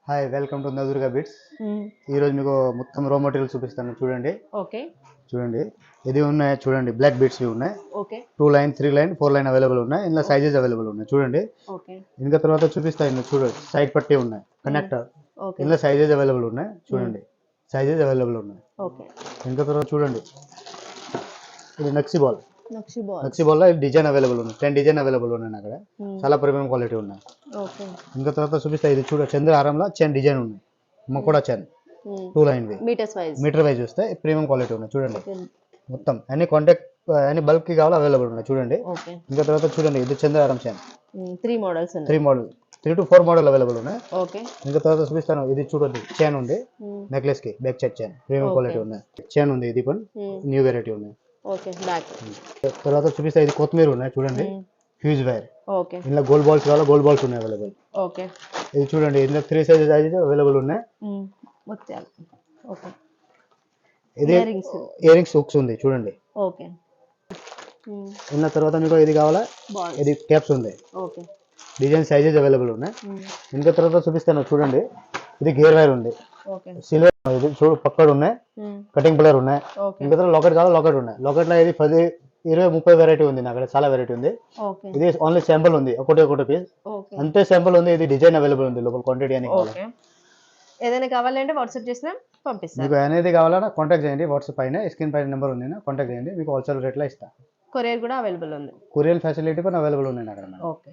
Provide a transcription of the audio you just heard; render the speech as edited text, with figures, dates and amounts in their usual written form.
Hi welcome to నదుర్గా bits. ఈ రోజు మీకు మొత్తం రా మెటీరియల్ చూపిస్తాను చూడండి. ఓకే చూడండి ఇది ఉన్నాయి చూడండి, బ్లాక్ బీట్స్ ఉన్నాయి. Okay 2 line 3 line 4 line available ఉన్నాయి. ఇందులో సైజెస్ అవైలబుల్ ఉన్నాయి చూడండి. ఓకే ఇంకా తర్వాత చూపిస్తాను ఇందులో చూడండి, సైడ్ పట్టి ఉన్నాయి కనెక్టర్. ఓకే ఇందులో సైజెస్ అవైలబుల్ ఉన్నాయి చూడండి, సైజెస్ అవైలబుల్ ఉన్నాయి. ఓకే ఇంకా తర్వాత చూడండి, ఇది నక్సీ బాల్. నక్షి బాల్ నక్సీ బాల్ లో డిజైన్ అవైలబుల్ ఉన్నాయి, 10 డిజైన్ అవైలబుల్ ఉన్నాయి అక్కడ. చాలా ప్రీమియం క్వాలిటీ ఉన్నాయి. ఓకే ఇంకా తర్వాత చూపిస్తా, ఇది చూడ చంద్రహారంలో చైన్ డిజైన్ ఉంది, మకోడా చైన్ 2 లైన్ మీటర్ వైజ్ వస్తే ప్రీమియం క్వాలిటీ ఉన్నాయి చూడండి. మొత్తం అన్ని కాంటాక్ట్ అన్ని బల్క్ కి కావాలో అవైలబుల్ ఉన్నాయి చూడండి. ఇంకా తర్వాత చూడండి, ఇది చంద్రహారం chain 3 models 3 model 3 to 4 model available ఉన్నాయి. ఓకే ఇంకా తర్వాత చూపిస్తాను, ఇది చూడండి చైన్ ఉంది, నెక్లెస్ కి back side chain premium quality ఉన్నాయి. చైన్ ఉంది, ఇది కూడా న్యూ వెరైటీ ఉన్నాయి. ఓకే బ్యాక్ తర్వాత చూపిస్తా, ఇది కొత్తిమీర ఉన్నాయి చూడండి, ఫ్యూజ్ వైర్. ఓకే ఇందులో గోల్డ్ బాల్స్ కావాలో గోల్డ్ బాల్స్ ఉన్నాయి అవైలబుల్. ఓకే ఇది చూడండి, ఇందులో 3 సైజెస్ అవైలబుల్ ఉన్నాయి. ముత్యాలు ఓకే ఇది ఇయర్ రింగ్స్ హుక్స్ ఉంది చూడండి. ఓకే ఉన్న తర్వాత మీకు ఇది కావాలా, ఇది క్యాప్స్ ఉంది, ఓకే డిజైన్ సైజెస్ అవైలబుల్ ఉన్నాయి. ఇంకా తర్వాత చూపిస్తాను చూడండి, ఇది గేర్ వైర్ ఉంది, ఓకే సిల్వర్ ఇది చూడు పక్కడు ఉన్నాయి, కటింగ్ ప్లేయర్ ఉన్నాయి. ఓకే ఇంకా తర్వాత లాకెట్ కావాలా లాకెట్ ఉన్నాయి. లాకెట్ లో ఇది 10 20 30 వెరైటీ ఉంది, నాకు చాలా వెరైటీ ఉంది. ఓకే ఇది ఓన్లీ శాంపుల్ ఉంది, ఒకటి పీస్ ఓకే అంతే శాంపుల్ ఉంది. ఇది డిజైన్ అవైలబుల్ ఉంది, లోపల క్వాంటిటీ అని కావాలి. ఓకే ఏదైనా కావాలంటే వాట్సాప్ చేసినా పంపిస్తాను. మీకు అనేది కావాలన్నా కాంటాక్ట్ చేయండి, వాట్సాప్ పైన స్క్రీన్ పైన నెంబర్ ఉంది, కాంటాక్ట్ చేయండి, మీకు హోల్సేల్ రేట్లో ఇస్తా. కొరియర్ కూడా అవైలబుల్ ఉంది, కొరియర్ ఫెసిలిటీ కూడా అవైలబుల్ ఉన్నాయి అక్కడ. ఓకే